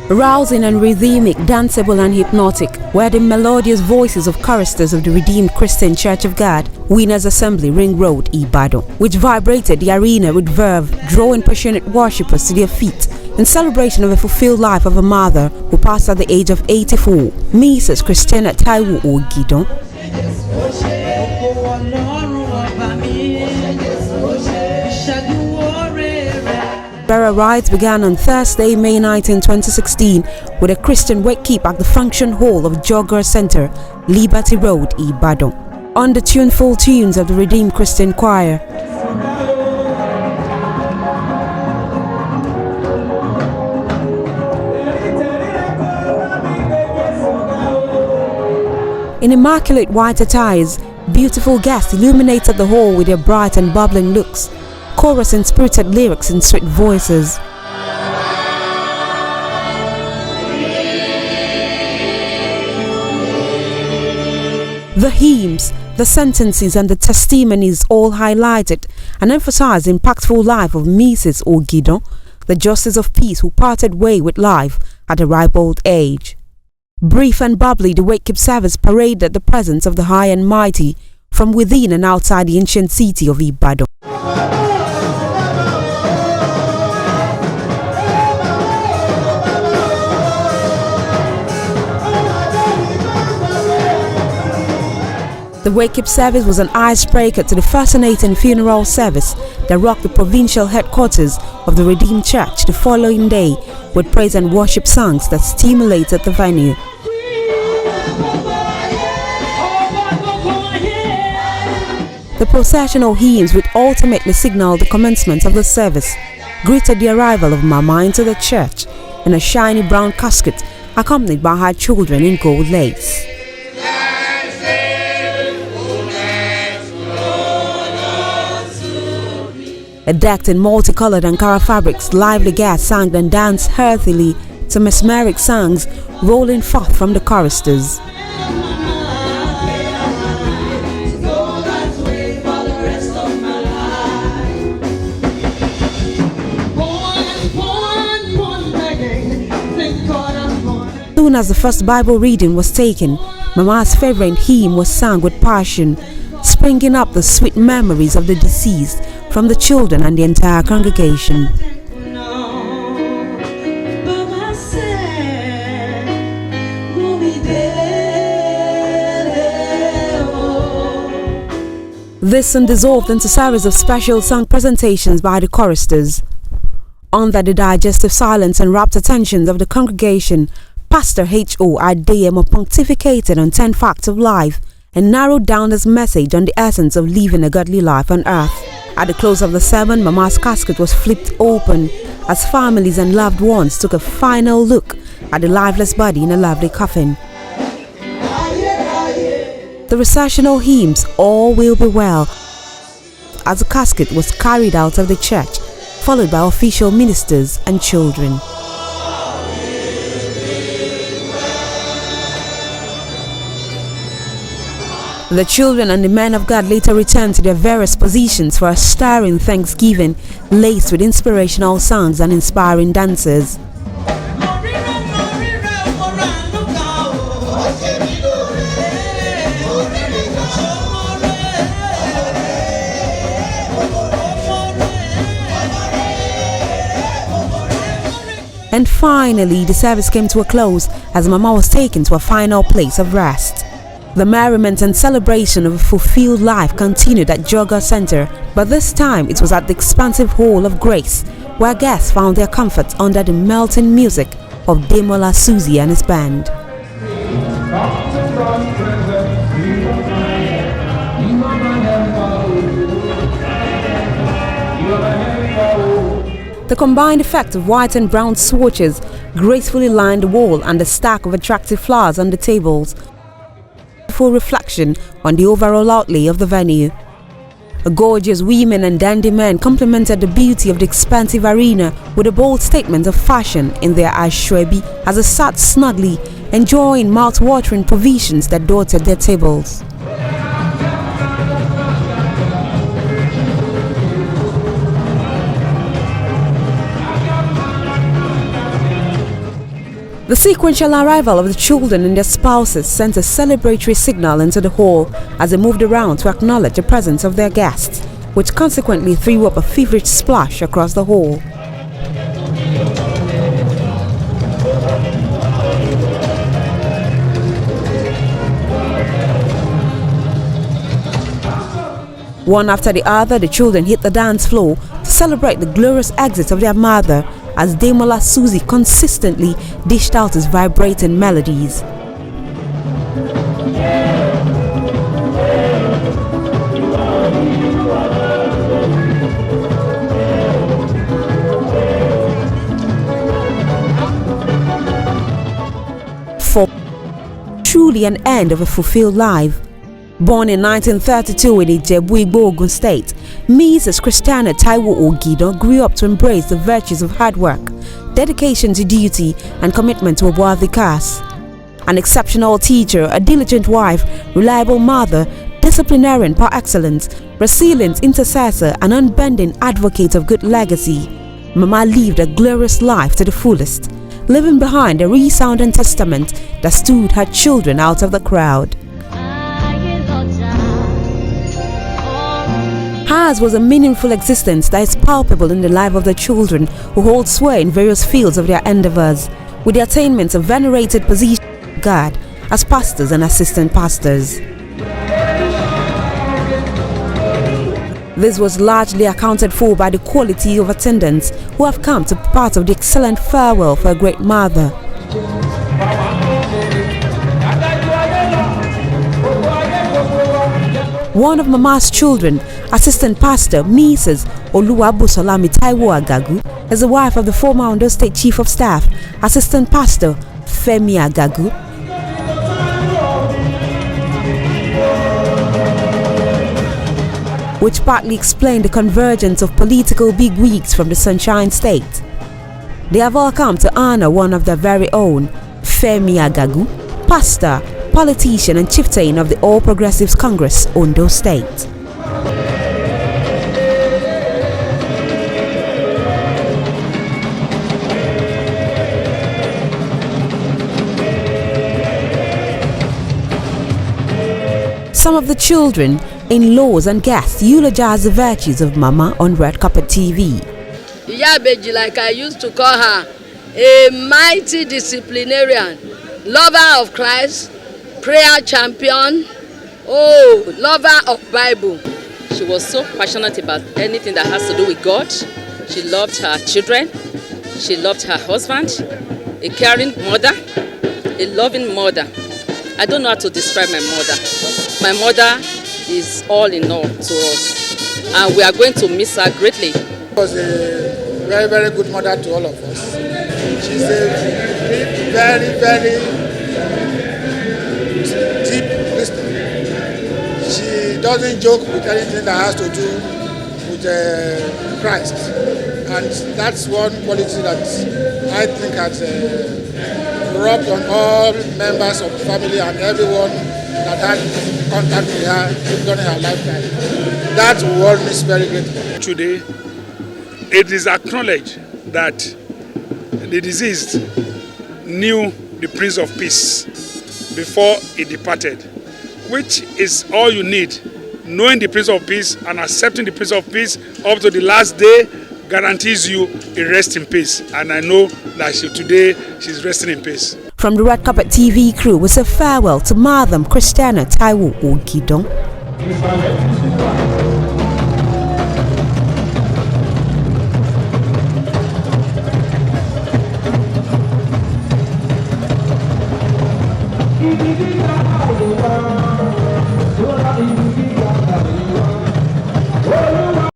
Rousing and rhythmic, danceable and hypnotic were the melodious voices of choristers of the Redeemed Christian Church of God, Winners Assembly, Ring Road, Ibadan, which vibrated the arena with verve, drawing passionate worshippers to their feet in celebration of a fulfilled life of a mother who passed at the age of 84, Mrs. Christiana Ogidan. Burial rites began on Thursday, May 19, 2016, with a Christian wakekeep at the function hall of Ogidan'S Center, Liberty Road, Ibadan, on the tuneful tunes of the Redeemed Christian Choir. In immaculate white attires, beautiful guests illuminated the hall with their bright and bubbling looks, chorus and spirited lyrics in sweet voices. The hymns, the sentences and the testimonies all highlighted and emphasized the impactful life of Mrs. Ogidan, the justice of peace who parted way with life at a ripe old age. Brief and bubbly, the wakekeep service paraded the presence of the high and mighty from within and outside the ancient city of Ibadan. The wakekeep service was an icebreaker to the fascinating funeral service that rocked the provincial headquarters of the Redeemed Church the following day with praise and worship songs that stimulated the venue. The processional hymns, which ultimately signaled the commencement of the service, greeted the arrival of Mama into the church in a shiny brown casket accompanied by her children in gold lace. Decked in multicolored Ankara fabrics, lively guests sang and danced heartily to mesmeric songs rolling forth from the choristers. Soon as the first Bible reading was taken, Mama's favorite hymn was sung with passion, springing up the sweet memories of the deceased from the children and the entire congregation. This soon dissolved into a series of special song presentations by the choristers. Under the digestive silence and rapt attention of the congregation, Pastor H.O. Adeyemo pontificated on 10 facts of life and narrowed down his message on the essence of living a godly life on earth. At the close of the sermon, Mama's casket was flipped open as families and loved ones took a final look at the lifeless body in a lovely coffin. The recessional hymns, All Will Be Well, as the casket was carried out of the church, followed by official ministers and children. The children and the men of God later returned to their various positions for a stirring thanksgiving laced with inspirational songs and inspiring dances. And finally, the service came to a close as Mama was taken to a final place of rest. The merriment and celebration of a fulfilled life continued at Ogidan'S Center, but this time it was at the expansive Hall of Grace, where guests found their comfort under the melting music of Demola Susie and his band. The combined effect of white and brown swatches gracefully lined the wall and the stack of attractive flowers on the tables, full reflection on the overall outlay of the venue. Gorgeous women and dandy men complemented the beauty of the expansive arena with a bold statement of fashion in their ashwebi as they sat snugly enjoying mouth-watering provisions that dotted their tables. The sequential arrival of the children and their spouses sent a celebratory signal into the hall as they moved around to acknowledge the presence of their guests, which consequently threw up a feverish splash across the hall. One after the other, the children hit the dance floor to celebrate the glorious exit of their mother as Demola Susie consistently dished out his vibrating melodies. For truly an end of a fulfilled life. Born in 1932 in Ijebu-Igbo, Ogun State, Mrs. Christiana Ogidan'S grew up to embrace the virtues of hard work, dedication to duty, and commitment to a worthy cause. An exceptional teacher, a diligent wife, reliable mother, disciplinarian par excellence, resilient intercessor, and unbending advocate of good legacy, Mama lived a glorious life to the fullest, leaving behind a resounding testament that stood her children out of the crowd. Hers was a meaningful existence that is palpable in the life of the children who hold sway in various fields of their endeavors, with the attainment of venerated positions of God as pastors and assistant pastors. This was largely accounted for by the quality of attendants who have come to be part of the excellent farewell for a great mother. One of Mama's children, Assistant Pastor Mrs. Oluwabusolami Taiwo Agagu, is the wife of the former Ondo State Chief of Staff, Assistant Pastor Femi Agagu. Which partly explained the convergence of political bigwigs from the Sunshine State. They have all come to honor one of their very own, Femi Agagu, pastor, politician and chieftain of the All Progressives Congress, Ondo State. Some of the children, in-laws and guests eulogize the virtues of Mama on Red Carpet TV. Iyabeji, like I used to call her, a mighty disciplinarian, lover of Christ, prayer champion, lover of Bible. She was so passionate about anything that has to do with God. She loved her children. She loved her husband. A caring mother, a loving mother. I don't know how to describe my mother. My mother is all in all to us, and we are going to miss her greatly. She was a very, very good mother to all of us. She's a very, very deep listener. She doesn't joke with anything that has to do with Christ, and that's one quality that I think has rubbed on all members of the family and everyone that had contact with her during her lifetime. That will miss very greatly. Today, it is acknowledged that the deceased knew the Prince of Peace before he departed, which is all you need. Knowing the Prince of Peace and accepting the Prince of Peace up to the last day guarantees you a rest in peace. And I know that today she's resting in peace. From the Red Carpet TV crew was a farewell to Madam Christiana Taiwo Ogidan'S. Oh,